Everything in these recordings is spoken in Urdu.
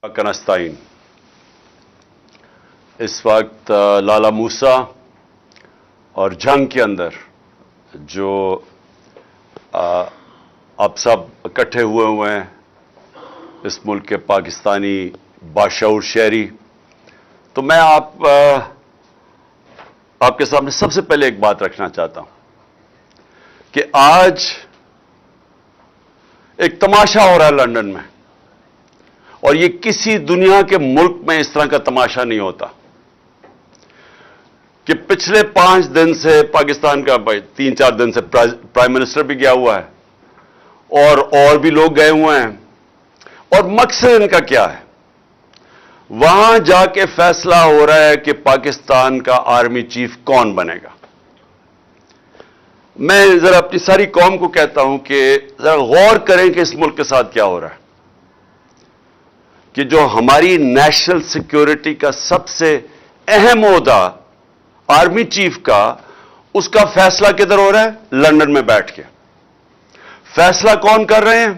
کنستائن اس وقت لالا موسیٰ اور جنگ کے اندر جو آپ سب اکٹھے ہوئے ہیں اس ملک کے پاکستانی باشعور شہری، تو میں آپ کے سامنے سب سے پہلے ایک بات رکھنا چاہتا ہوں کہ آج ایک تماشا ہو رہا ہے لندن میں، اور یہ کسی دنیا کے ملک میں اس طرح کا تماشا نہیں ہوتا کہ پچھلے 5 دن سے پاکستان کا 3-4 دن سے پرائم منسٹر بھی گیا ہوا ہے اور بھی لوگ گئے ہوئے ہیں، اور مقصد ان کا کیا ہے؟ وہاں جا کے فیصلہ ہو رہا ہے کہ پاکستان کا آرمی چیف کون بنے گا۔ میں ذرا اپنی ساری قوم کو کہتا ہوں کہ ذرا غور کریں کہ اس ملک کے ساتھ کیا ہو رہا ہے، کہ جو ہماری نیشنل سیکیورٹی کا سب سے اہم عہدہ آرمی چیف کا، اس کا فیصلہ کدھر ہو رہا ہے؟ لندن میں بیٹھ کے۔ فیصلہ کون کر رہے ہیں؟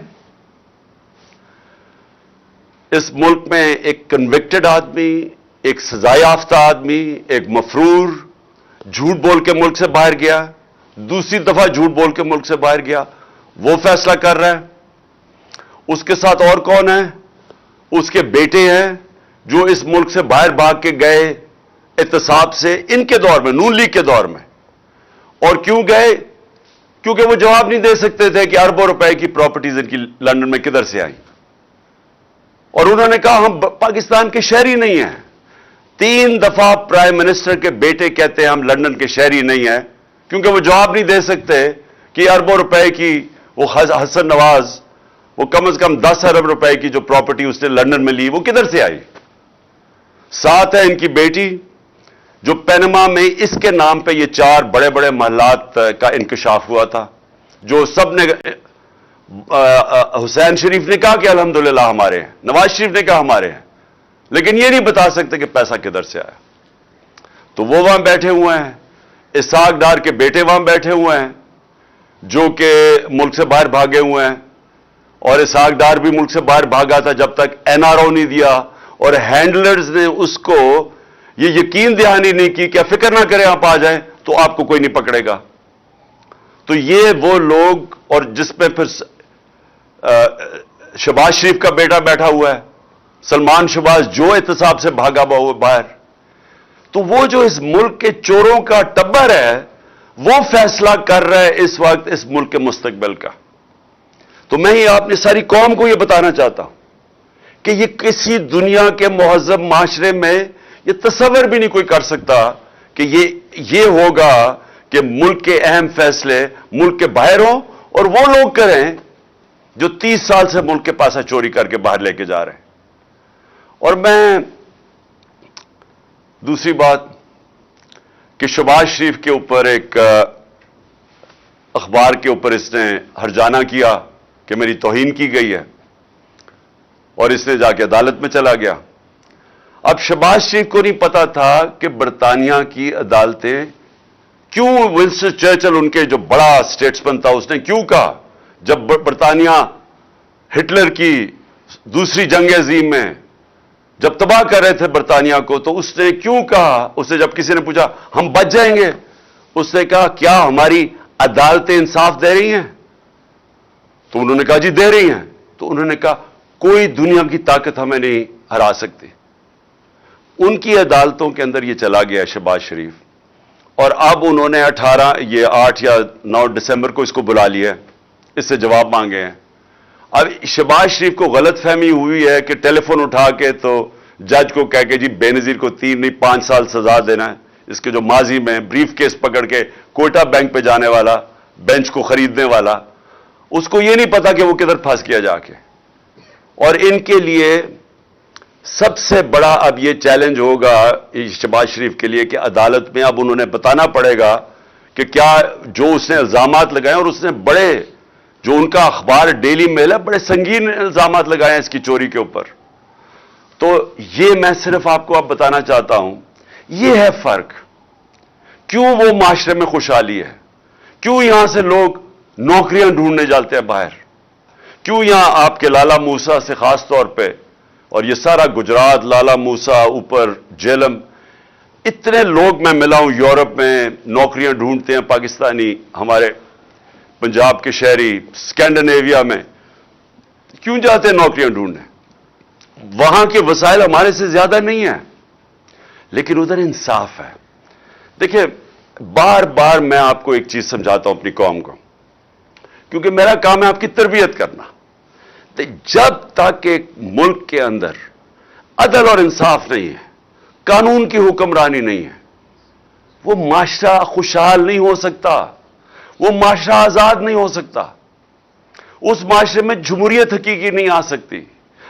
اس ملک میں ایک کنوکٹڈ آدمی، ایک سزا یافتہ آدمی، ایک مفرور جھوٹ بول کے ملک سے باہر گیا، دوسری دفعہ جھوٹ بول کے ملک سے باہر گیا، وہ فیصلہ کر رہا ہے۔ اس کے ساتھ اور کون ہے؟ اس کے بیٹے ہیں جو اس ملک سے باہر بھاگ کے گئے احتساب سے، ان کے دور میں، نون لیگ کے دور میں۔ اور کیوں گئے؟ کیونکہ وہ جواب نہیں دے سکتے تھے کہ اربوں روپے کی پراپرٹیز ان کی لندن میں کدھر سے آئیں، اور انہوں نے کہا ہم پاکستان کے شہری نہیں ہیں۔ 3 دفعہ پرائم منسٹر کے بیٹے کہتے ہیں ہم لندن کے شہری نہیں ہیں، کیونکہ وہ جواب نہیں دے سکتے کہ اربوں روپے کی وہ حسن نواز، وہ کم از کم 10 ارب روپے کی جو پراپرٹی اس نے لندن میں لی، وہ کدھر سے آئی۔ ساتھ ہے ان کی بیٹی جو پینما میں اس کے نام پہ یہ 4 بڑے بڑے محلات کا انکشاف ہوا تھا، جو سب نے حسین شریف نے کہا کہ الحمدللہ ہمارے ہیں، نواز شریف نے کہا ہمارے ہیں، لیکن یہ نہیں بتا سکتے کہ پیسہ کدھر سے آیا۔ تو وہ وہاں بیٹھے ہوئے ہیں، اسحاق ڈار کے بیٹے وہاں بیٹھے ہوئے ہیں جو کہ ملک سے باہر بھاگے ہوئے ہیں، اور اسحاق ڈار بھی ملک سے باہر بھاگا تھا جب تک NRO نہیں دیا، اور ہینڈلرز نے اس کو یہ یقین دہانی نہیں کی کہ فکر نہ کریں آپ آ جائیں تو آپ کو کوئی نہیں پکڑے گا۔ تو یہ وہ لوگ، اور جس میں پھر شہباز شریف کا بیٹا بیٹھا ہوا ہے، سلمان شہباز، جو احتساب سے بھاگا ہوا باہر۔ تو وہ جو اس ملک کے چوروں کا ٹبر ہے، وہ فیصلہ کر رہا ہے اس وقت اس ملک کے مستقبل کا۔ تو میں ہی اپنی ساری قوم کو یہ بتانا چاہتا ہوں کہ یہ کسی دنیا کے مہذب معاشرے میں یہ تصور بھی نہیں کوئی کر سکتا کہ یہ ہوگا کہ ملک کے اہم فیصلے ملک کے باہر ہوں اور وہ لوگ کریں جو 30 سال سے ملک کے پاسا چوری کر کے باہر لے کے جا رہے ہیں۔ اور میں دوسری بات کہ شہباز شریف کے اوپر ایک اخبار کے اوپر اس نے ہرجانہ کیا کہ میری توہین کی گئی ہے، اور اس نے جا کے عدالت میں چلا گیا۔ اب شہباز شریف کو نہیں پتا تھا کہ برطانیہ کی عدالتیں کیوں، ونسٹن چرچل ان کے جو بڑا اسٹیٹسمین تھا، اس نے کیوں کہا جب برطانیہ ہٹلر کی دوسری جنگ عظیم میں جب تباہ کر رہے تھے برطانیہ کو، تو اس نے کیوں کہا، اس نے جب کسی نے پوچھا ہم بچ جائیں گے، اس نے کہا کیا ہماری عدالتیں انصاف دے رہی ہیں؟ تو انہوں نے کہا جی دے رہی ہیں۔ تو انہوں نے کہا کوئی دنیا کی طاقت ہمیں نہیں ہرا سکتی۔ ان کی عدالتوں کے اندر یہ چلا گیا شہباز شریف، اور اب انہوں نے 8 یا 9 دسمبر کو اس کو بلا لیا ہے، اس سے جواب مانگے ہیں۔ اب شہباز شریف کو غلط فہمی ہوئی ہے کہ ٹیلی فون اٹھا کے تو جج کو کہہ کے جی بے نظیر کو 3 نہیں 5 سال سزا دینا ہے، اس کے جو ماضی میں بریف کیس پکڑ کے کوئٹہ بینک پہ جانے والا، بینچ کو خریدنے والا، اس کو یہ نہیں پتا کہ وہ کدھر پھنس گیا جا کے۔ اور ان کے لیے سب سے بڑا اب یہ چیلنج ہوگا شہباز شریف کے لیے کہ عدالت میں اب انہوں نے بتانا پڑے گا کہ کیا جو اس نے الزامات لگائے، اور اس نے بڑے، جو ان کا اخبار ڈیلی میل ہے، بڑے سنگین الزامات لگائے ہیں اس کی چوری کے اوپر۔ تو یہ میں صرف آپ کو اب بتانا چاہتا ہوں، یہ ہے فرق۔ کیوں وہ معاشرے میں خوشحالی ہے، کیوں یہاں سے لوگ نوکریاں ڈھونڈنے جاتے ہیں باہر، کیوں یہاں آپ کے لالا موسیٰ سے خاص طور پہ اور یہ سارا گجرات، لالا موسا، اوپر جیلم، اتنے لوگ میں ملا ہوں یورپ میں، نوکریاں ڈھونڈتے ہیں پاکستانی، ہمارے پنجاب کے شہری اسکینڈینیویا میں کیوں جاتے ہیں نوکریاں ڈھونڈنے؟ وہاں کے وسائل ہمارے سے زیادہ نہیں ہیں، لیکن ادھر انصاف ہے۔ دیکھیں، بار بار میں آپ کو ایک چیز سمجھاتا ہوں اپنی قوم کو، کیونکہ میرا کام ہے آپ کی تربیت کرنا۔ جب تک ایک ملک کے اندر عدل اور انصاف نہیں ہے، قانون کی حکمرانی نہیں ہے، وہ معاشرہ خوشحال نہیں ہو سکتا، وہ معاشرہ آزاد نہیں ہو سکتا، اس معاشرے میں جمہوریت حقیقی نہیں آ سکتی،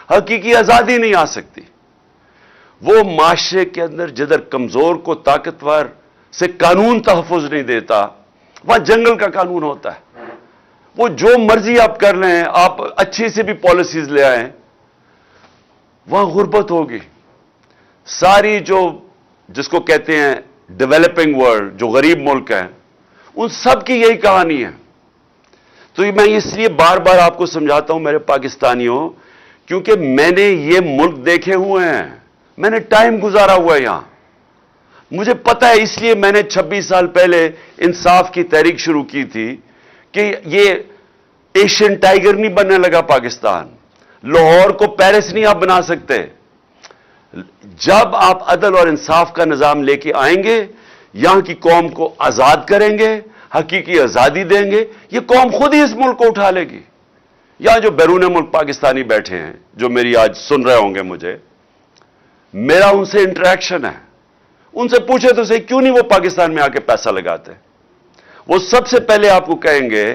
حقیقی آزادی نہیں آ سکتی۔ وہ معاشرے کے اندر جدھر کمزور کو طاقتور سے قانون تحفظ نہیں دیتا، وہاں جنگل کا قانون ہوتا ہے۔ وہ جو مرضی آپ کر لیں، آپ اچھی سے بھی پالیسیز لے آئیں، وہاں غربت ہوگی۔ ساری جس کو کہتے ہیں ڈیولپنگ ورلڈ، جو غریب ملک ہیں، ان سب کی یہی کہانی ہے۔ تو میں اس لیے بار بار آپ کو سمجھاتا ہوں میرے پاکستانیوں، کیونکہ میں نے یہ ملک دیکھے ہوئے ہیں، میں نے ٹائم گزارا ہوا ہے یہاں، مجھے پتا ہے۔ اس لیے میں نے 26 سال پہلے انصاف کی تحریک شروع کی تھی کہ یہ ایشین ٹائیگر نہیں بننے لگا پاکستان، لاہور کو پیرس نہیں آپ بنا سکتے۔ جب آپ عدل اور انصاف کا نظام لے کے آئیں گے، یہاں کی قوم کو آزاد کریں گے، حقیقی آزادی دیں گے، یہ قوم خود ہی اس ملک کو اٹھا لے گی۔ یہاں جو بیرون ملک پاکستانی بیٹھے ہیں، جو میری آج سن رہے ہوں گے مجھے، میرا ان سے انٹریکشن ہے، ان سے پوچھے تو صحیح کیوں نہیں وہ پاکستان میں آ کے پیسہ لگاتے؟ وہ سب سے پہلے آپ کو کہیں گے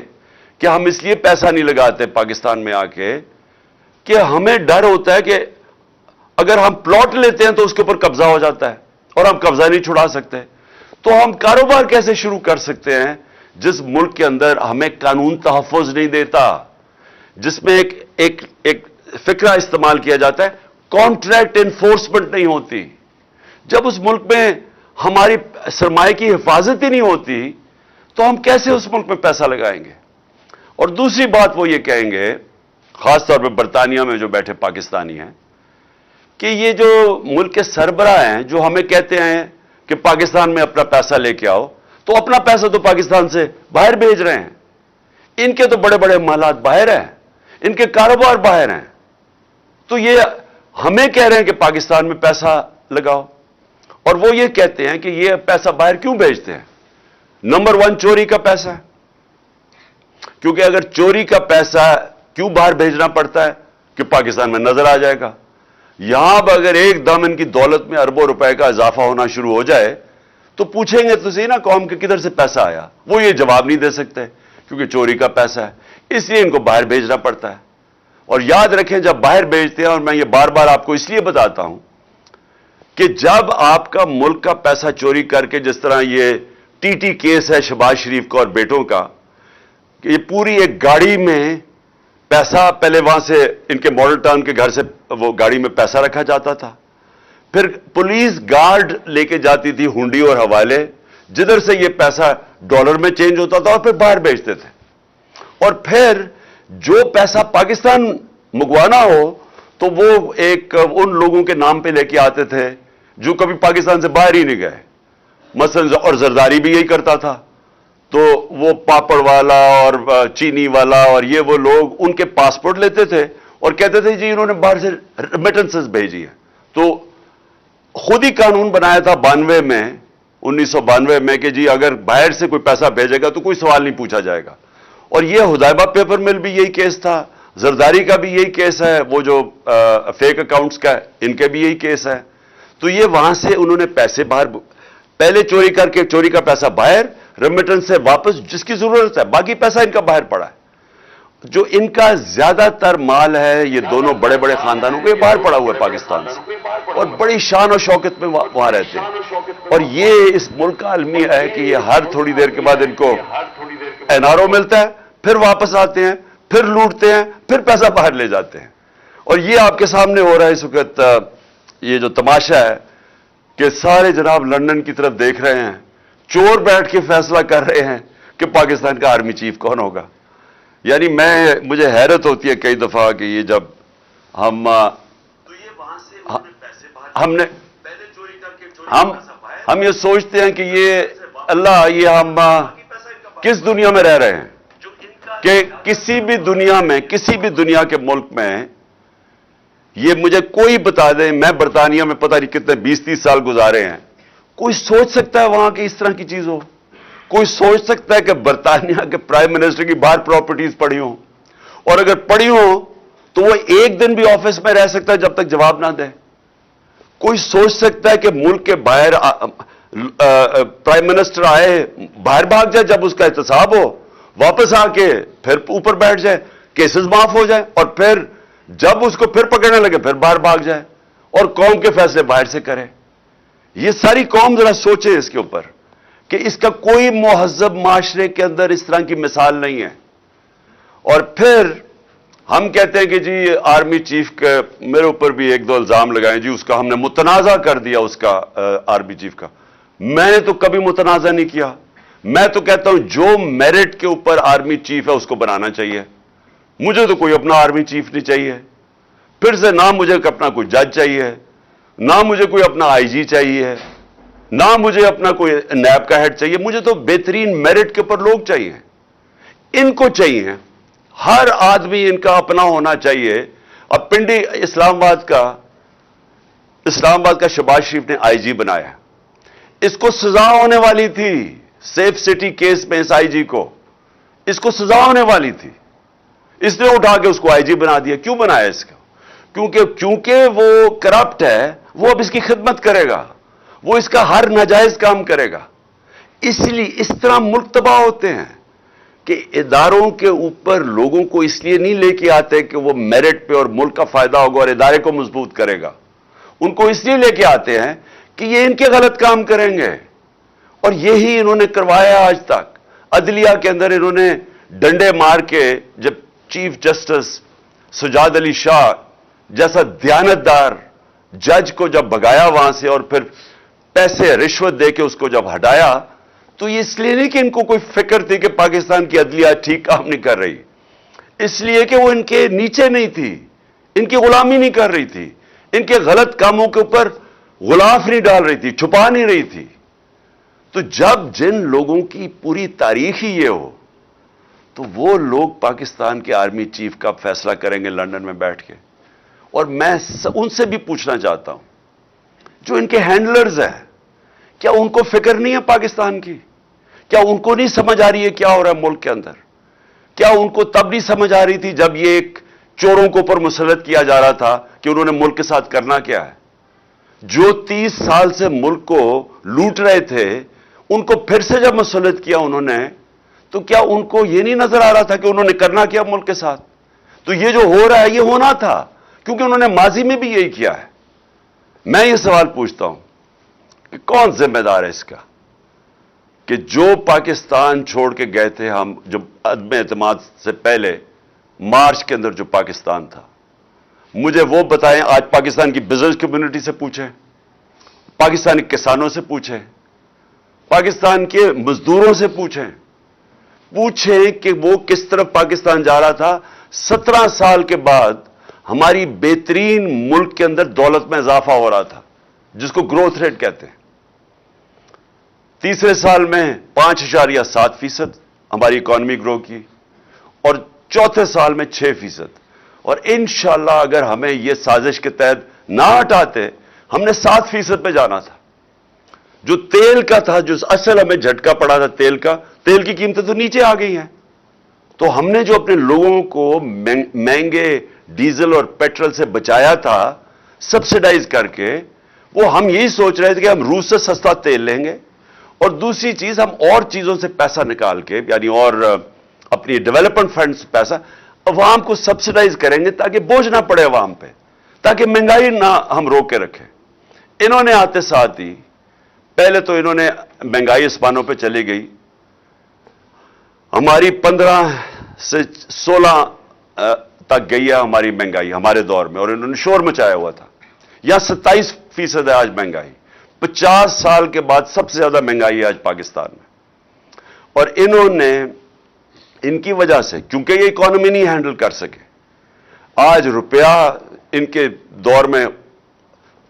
کہ ہم اس لیے پیسہ نہیں لگاتے پاکستان میں آ کے کہ ہمیں ڈر ہوتا ہے کہ اگر ہم پلاٹ لیتے ہیں تو اس کے اوپر قبضہ ہو جاتا ہے اور ہم قبضہ نہیں چھڑا سکتے۔ تو ہم کاروبار کیسے شروع کر سکتے ہیں جس ملک کے اندر ہمیں قانون تحفظ نہیں دیتا، جس میں ایک فکرہ استعمال کیا جاتا ہے، کانٹریکٹ انفورسمنٹ نہیں ہوتی۔ جب اس ملک میں ہماری سرمایہ کی حفاظت ہی نہیں ہوتی تو ہم کیسے اس ملک میں پیسہ لگائیں گے؟ اور دوسری بات وہ یہ کہیں گے، خاص طور پہ برطانیہ میں جو بیٹھے پاکستانی ہیں، کہ یہ جو ملک کے سربراہ ہیں جو ہمیں کہتے ہیں کہ پاکستان میں اپنا پیسہ لے کے آؤ، تو اپنا پیسہ تو پاکستان سے باہر بھیج رہے ہیں، ان کے تو بڑے بڑے محلات باہر ہیں، ان کے کاروبار باہر ہیں، تو یہ ہمیں کہہ رہے ہیں کہ پاکستان میں پیسہ لگاؤ، اور وہ یہ کہتے ہیں کہ یہ پیسہ باہر کیوں بھیجتے ہیں؟ نمبر 1 چوری کا پیسہ ہے، کیونکہ اگر چوری کا پیسہ کیوں باہر بھیجنا پڑتا ہے کہ پاکستان میں نظر آ جائے گا۔ یہاں اب اگر ایک دم ان کی دولت میں اربوں روپے کا اضافہ ہونا شروع ہو جائے تو پوچھیں گے تو صحیح نا قوم کے کدھر سے پیسہ آیا؟ وہ یہ جواب نہیں دے سکتے کیونکہ چوری کا پیسہ ہے، اس لیے ان کو باہر بھیجنا پڑتا ہے۔ اور یاد رکھیں جب باہر بھیجتے ہیں، اور میں یہ بار بار آپ کو اس لیے بتاتا ہوں کہ جب آپ کا ملک کا پیسہ چوری کر کے، جس طرح یہ ٹی ٹی کیس ہے شہباز شریف کا اور بیٹوں کا، کہ یہ پوری ایک گاڑی میں پیسہ، پہلے وہاں سے ان کے ماڈل ٹاؤن کے گھر سے وہ گاڑی میں پیسہ رکھا جاتا تھا، پھر پولیس گارڈ لے کے جاتی تھی ہنڈی اور حوالے، جدھر سے یہ پیسہ ڈالر میں چینج ہوتا تھا اور پھر باہر بھیجتے تھے، اور پھر جو پیسہ پاکستان منگوانا ہو تو وہ ایک ان لوگوں کے نام پہ لے کے آتے تھے جو کبھی پاکستان سے باہر ہی نہیں گئے، مثلا، اور زرداری بھی یہی کرتا تھا، تو وہ پاپڑ والا اور چینی والا اور یہ وہ لوگ ان کے پاسپورٹ لیتے تھے اور کہتے تھے جی انہوں نے باہر سے ریمیٹنسز بھیجی ہے۔ تو خود ہی قانون بنایا تھا 1992 میں کہ جی اگر باہر سے کوئی پیسہ بھیجے گا تو کوئی سوال نہیں پوچھا جائے گا، اور یہ حدیبہ پیپر مل بھی یہی کیس تھا، زرداری کا بھی یہی کیس ہے، وہ جو فیک اکاؤنٹس کا ان کے بھی یہی کیس ہے۔ تو یہ وہاں سے انہوں نے پیسے باہر پہلے چوری کر کے، چوری کا پیسہ باہر، ریمیٹنس سے واپس جس کی ضرورت ہے، باقی پیسہ ان کا باہر پڑا ہے۔ جو ان کا زیادہ تر مال ہے، یہ دونوں بڑے بڑے خاندانوں کو، یہ باہر پڑا ہوا ہے پاکستان سے، اور بڑی شان و شوکت میں وہاں رہتے ہیں، اور یہ اس ملک کا المیہ ہے کہ یہ ہر تھوڑی دیر کے بعد ان کو این آر او ملتا ہے، پھر واپس آتے ہیں، پھر لوٹتے ہیں، پھر پیسہ باہر لے جاتے ہیں۔ اور یہ آپ کے سامنے ہو رہا ہے اس وقت، یہ جو تماشا ہے کہ سارے جناب لندن کی طرف دیکھ رہے ہیں، چور بیٹھ کے فیصلہ کر رہے ہیں کہ پاکستان کا آرمی چیف کون ہوگا۔ یعنی مجھے حیرت ہوتی ہے کئی دفعہ کہ یہ جب ہم ہم نے ہم یہ سوچتے ہیں کہ یہ اللہ، یہ ہم کس دنیا میں رہ رہے ہیں کہ کسی بھی دنیا کے ملک میں یہ مجھے کوئی بتا دے، میں برطانیہ میں پتہ نہیں کتنے 20-30 سال گزارے ہیں، کوئی سوچ سکتا ہے وہاں کی اس طرح کی چیز ہو؟ کوئی سوچ سکتا ہے کہ برطانیہ کے پرائم منسٹر کی باہر پراپرٹیز پڑی ہوں، اور اگر پڑی ہوں تو وہ ایک دن بھی آفس میں رہ سکتا ہے جب تک جواب نہ دے؟ کوئی سوچ سکتا ہے کہ ملک کے باہر پرائم منسٹر آئے باہر بھاگ جائے جب اس کا احتساب ہو، واپس آ کے پھر اوپر بیٹھ جائے، کیسز معاف ہو جائے، اور پھر جب اس کو پھر پکڑنے لگے پھر باہر بھاگ جائے اور قوم کے فیصلے باہر سے کرے؟ یہ ساری قوم ذرا سوچے اس کے اوپر کہ اس کا کوئی مہذب معاشرے کے اندر اس طرح کی مثال نہیں ہے۔ اور پھر ہم کہتے ہیں کہ جی آرمی چیف کے میرے اوپر بھی 1-2 الزام لگائیں، جی اس کا ہم نے متنازع کر دیا، اس کا آرمی چیف کا۔ میں نے تو کبھی متنازع نہیں کیا، میں تو کہتا ہوں جو میرٹ کے اوپر آرمی چیف ہے اس کو بنانا چاہیے۔ مجھے تو کوئی اپنا آرمی چیف نہیں چاہیے، پھر سے نہ مجھے اپنا کوئی جج چاہیے، نہ مجھے کوئی اپنا آئی جی چاہیے، نہ مجھے اپنا کوئی نیب کا ہیڈ چاہیے، مجھے تو بہترین میرٹ کے اوپر لوگ چاہیے، ان کو چاہیے۔ ہر آدمی ان کا اپنا ہونا چاہیے۔ اب پنڈی اسلام آباد کا شہباز شریف نے آئی جی بنایا، اس کو سزا ہونے والی تھی سیف سٹی کیس میں، اس آئی جی کو اس کو سزا ہونے والی تھی، اس نے اٹھا کے اس کو آئی جی بنا دیا۔ کیوں بنایا اس کو؟ کیونکہ وہ کرپٹ ہے، وہ اب اس کی خدمت کرے گا، وہ اس کا ہر ناجائز کام کرے گا۔ اس لیے اس طرح ملک تباہ ہوتے ہیں کہ اداروں کے اوپر لوگوں کو اس لیے نہیں لے کے آتے کہ وہ میرٹ پہ اور ملک کا فائدہ ہوگا اور ادارے کو مضبوط کرے گا، ان کو اس لیے لے کے آتے ہیں کہ یہ ان کے غلط کام کریں گے، اور یہی انہوں نے کروایا آج تک۔ عدلیہ کے اندر انہوں نے ڈنڈے مار کے جب چیف جسٹس سجاد علی شاہ جیسا دیانتدار جج کو جب بھگایا وہاں سے اور پھر پیسے رشوت دے کے اس کو جب ہٹایا، تو یہ اس لیے نہیں کہ ان کو کوئی فکر تھی کہ پاکستان کی عدلیہ ٹھیک کام نہیں کر رہی، اس لیے کہ وہ ان کے نیچے نہیں تھی، ان کی غلامی نہیں کر رہی تھی، ان کے غلط کاموں کے اوپر غلاف نہیں ڈال رہی تھی، چھپا نہیں رہی تھی۔ تو جب جن لوگوں کی پوری تاریخ ہی یہ ہو، تو وہ لوگ پاکستان کے آرمی چیف کا فیصلہ کریں گے لندن میں بیٹھ کے۔ اور میں ان سے بھی پوچھنا چاہتا ہوں جو ان کے ہینڈلرز ہیں، کیا ان کو فکر نہیں ہے پاکستان کی؟ کیا ان کو نہیں سمجھ آ رہی ہے کیا ہو رہا ہے ملک کے اندر؟ کیا ان کو تب نہیں سمجھ آ رہی تھی جب یہ ایک چوروں کو اوپر مسلط کیا جا رہا تھا کہ انہوں نے ملک کے ساتھ کرنا کیا ہے؟ جو 30 سال سے ملک کو لوٹ رہے تھے، ان کو پھر سے جب مسلط کیا انہوں نے، تو کیا ان کو یہ نہیں نظر آ رہا تھا کہ انہوں نے کرنا کیا ملک کے ساتھ؟ تو یہ جو ہو رہا ہے یہ ہونا تھا، کیونکہ انہوں نے ماضی میں بھی یہی کیا ہے۔ میں یہ سوال پوچھتا ہوں کہ کون ذمہ دار ہے اس کا کہ جو پاکستان چھوڑ کے گئے تھے ہم، جو عدم اعتماد سے پہلے مارچ کے اندر جو پاکستان تھا، مجھے وہ بتائیں۔ آج پاکستان کی بزنس کمیونٹی سے پوچھیں، پاکستانی کسانوں سے پوچھیں، پاکستان کے مزدوروں سے پوچھیں کہ وہ کس طرف پاکستان جا رہا تھا۔ 17 سال کے بعد ہماری بہترین ملک کے اندر دولت میں اضافہ ہو رہا تھا، جس کو گروتھ ریٹ کہتے ہیں۔ تیسرے سال میں 5.7% ہماری اکانومی گرو کی، اور چوتھے سال میں 6%۔ اور انشاءاللہ اگر ہمیں یہ سازش کے تحت نہ ہٹاتے، ہم نے 7% پہ جانا تھا۔ جو تیل کا تھا، جو اصل ہمیں جھٹکا پڑا تھا تیل کا، تیل کی قیمتیں تو نیچے آ گئی ہیں۔ تو ہم نے جو اپنے لوگوں کو مہنگے ڈیزل اور پیٹرول سے بچایا تھا سبسیڈائز کر کے، وہ ہم یہی سوچ رہے تھے کہ ہم روس سے سستا تیل لیں گے، اور دوسری چیز ہم اور چیزوں سے پیسہ نکال کے، یعنی اور اپنی ڈیولپمنٹ فنڈ سے پیسہ عوام کو سبسیڈائز کریں گے تاکہ بوجھ نہ پڑے عوام پہ، تاکہ مہنگائی نہ ہم روک کے رکھیں۔ انہوں نے آتے ساتھ ہی پہلے تو انہوں نے مہنگائی آسمانوں پہ چلی گئی، ہماری 15 سے 16 تک گئی ہے ہماری مہنگائی ہمارے دور میں، اور انہوں نے شور مچایا ہوا تھا۔ یہاں 27% ہے آج مہنگائی، 50 سال کے بعد سب سے زیادہ مہنگائی ہے آج پاکستان میں۔ اور انہوں نے ان کی وجہ سے، کیونکہ یہ اکانومی نہیں ہینڈل کر سکے، آج روپیہ ان کے دور میں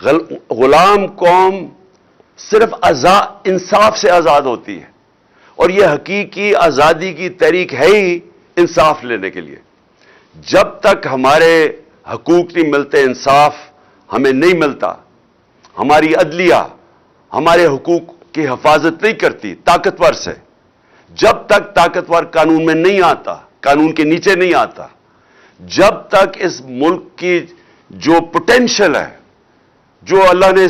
غلام قوم صرف انصاف سے آزاد ہوتی ہے، اور یہ حقیقی آزادی کی تحریک ہے ہی انصاف لینے کے لیے۔ جب تک ہمارے حقوق نہیں ملتے، انصاف ہمیں نہیں ملتا، ہماری عدلیہ ہمارے حقوق کی حفاظت نہیں کرتی طاقتور سے، جب تک طاقتور قانون میں نہیں آتا، قانون کے نیچے نہیں آتا، جب تک اس ملک کی جو پوٹینشل ہے، جو اللہ نے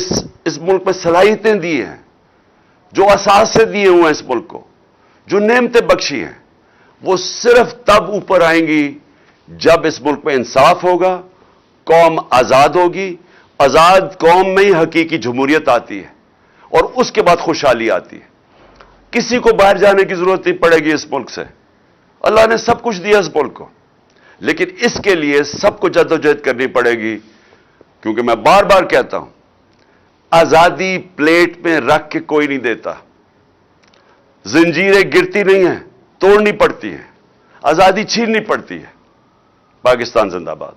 اس ملک میں صلاحیتیں دی ہیں، جو اثاثے دیے ہوئے ہیں اس ملک کو، جو نعمتیں بخشی ہیں، وہ صرف تب اوپر آئیں گی جب اس ملک میں انصاف ہوگا، قوم آزاد ہوگی، آزاد قوم میں ہی حقیقی جمہوریت آتی ہے، اور اس کے بعد خوشحالی آتی ہے۔ کسی کو باہر جانے کی ضرورت نہیں پڑے گی اس ملک سے، اللہ نے سب کچھ دیا اس ملک کو، لیکن اس کے لیے سب کو جدوجہد کرنی پڑے گی، کیونکہ میں بار بار کہتا ہوں، آزادی پلیٹ میں رکھ کے کوئی نہیں دیتا، زنجیریں گرتی نہیں ہیں، توڑنی پڑتی ہیں، آزادی چھیننی پڑتی ہے۔ پاکستان زندہ باد۔